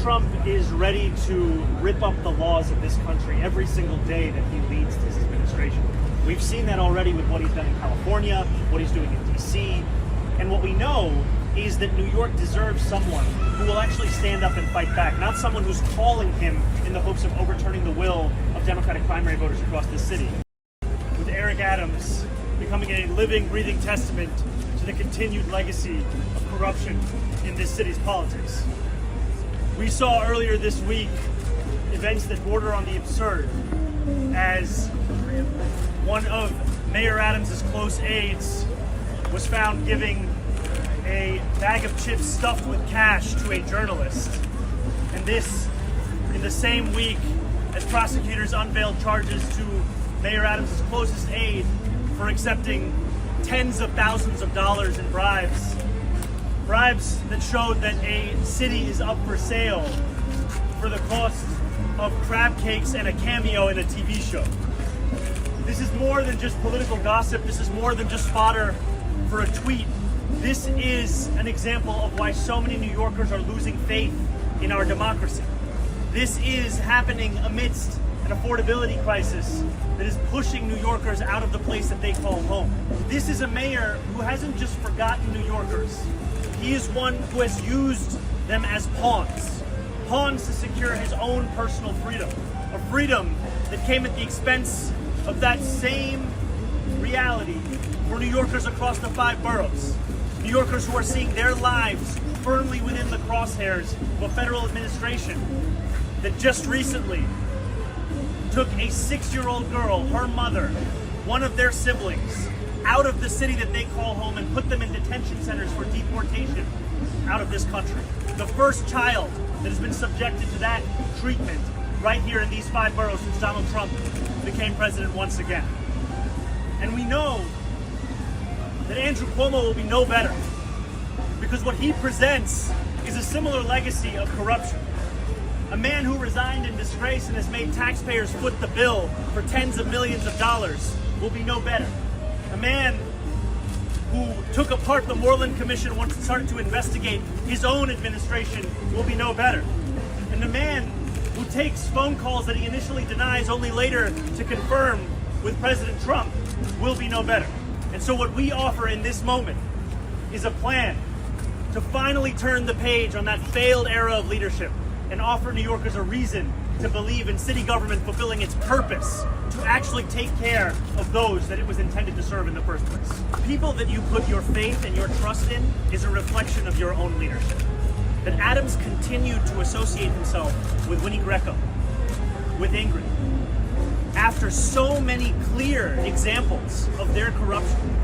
Trump is ready to rip up the laws of this country every single day that he leads his administration. We've seen that already with what he's done in California, what he's doing in DC, and what we know is that New York deserves someone who will actually stand up and fight back, not someone who's calling him in the hopes of overturning the will of Democratic primary voters across this city. With Eric Adams becoming a living, breathing testament to the continued legacy of corruption in this city's politics. We saw earlier this week events that border on the absurd as one of Mayor Adams' close aides was found giving a bag of chips stuffed with cash to a journalist. And this in the same week as prosecutors unveiled charges to Mayor Adams' closest aide for accepting tens of thousands of dollars in bribes. Bribes that showed that a city is up for sale for the cost of crab cakes and a cameo in a TV show. This is more than just political gossip. This is more than just fodder for a tweet. This is an example of why so many New Yorkers are losing faith in our democracy. This is happening amidst an affordability crisis that is pushing New Yorkers out of the place that they call home. This is a mayor who hasn't just forgotten New Yorkers. He is one who has used them as pawns to secure his own personal freedom, a freedom that came at the expense of that same reality for New Yorkers across the 5 boroughs. New Yorkers who are seeing their lives firmly within the crosshairs of a federal administration that just recently took a 6-year-old girl, her mother, one of their siblings, out of the city that they call home and put them in detention centers for deportation out of this country. The first child that has been subjected to that treatment right here in these 5 boroughs since Donald Trump became president once again. And we know that Andrew Cuomo will be no better because what he presents is a similar legacy of corruption. A man who resigned in disgrace and has made taxpayers foot the bill for tens of millions of dollars will be no better. A man who took apart the Moreland Commission once it started to investigate his own administration will be no better. And a man who takes phone calls that he initially denies only later to confirm with President Trump will be no better. And so what we offer in this moment is a plan to finally turn the page on that failed era of leadership and offer New Yorkers a reason to believe in city government fulfilling its purpose to actually take care of those that it was intended to serve in the first place. People that you put your faith and your trust in is a reflection of your own leadership. That Adams continued to associate himself with Winnie Greco, with Ingrid, after so many clear examples of their corruption.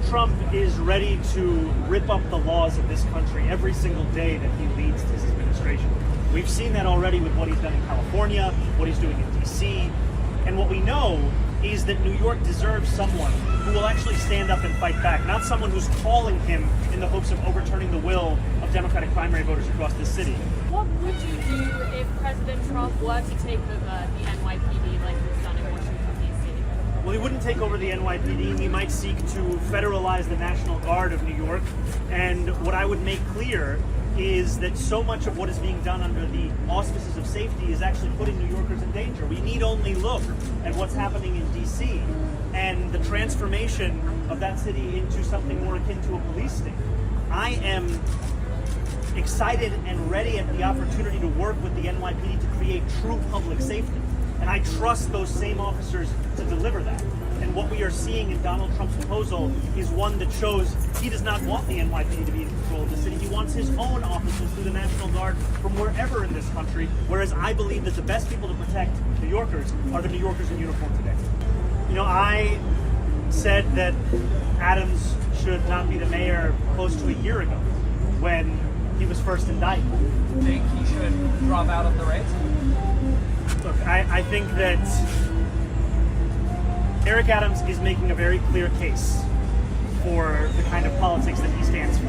Trump is ready to rip up the laws of this country every single day that he leads his administration. We've seen that already with what he's done in California, what he's doing in DC, and what we know is that New York deserves someone who will actually stand up and fight back, not someone who's calling him in the hopes of overturning the will of Democratic primary voters across this city. What would you do if President Trump were to take over the NYPD like he's done in Washington, D.C.? Well, he wouldn't take over the NYPD. He might seek to federalize the National Guard of New York. And what I would make clear is that so much of what is being done under the auspices of safety is actually putting New Yorkers in danger. We need only look at what's happening in DC and the transformation of that city into something more akin to a police state. I am excited and ready at the opportunity to work with the NYPD to create true public safety. And I trust those same officers to deliver that. And what we are seeing in Donald Trump's proposal is one that shows he does not want the NYPD to be in control of the city. He wants his own officers through the National Guard from wherever in this country, whereas I believe that the best people to protect New Yorkers are the New Yorkers in uniform today. You know, I said that Adams should not be the mayor close to a year ago when he was first indicted. Do you think he should drop out of the race? Look, I think that Eric Adams is making a very clear case for the kind of politics that he stands for.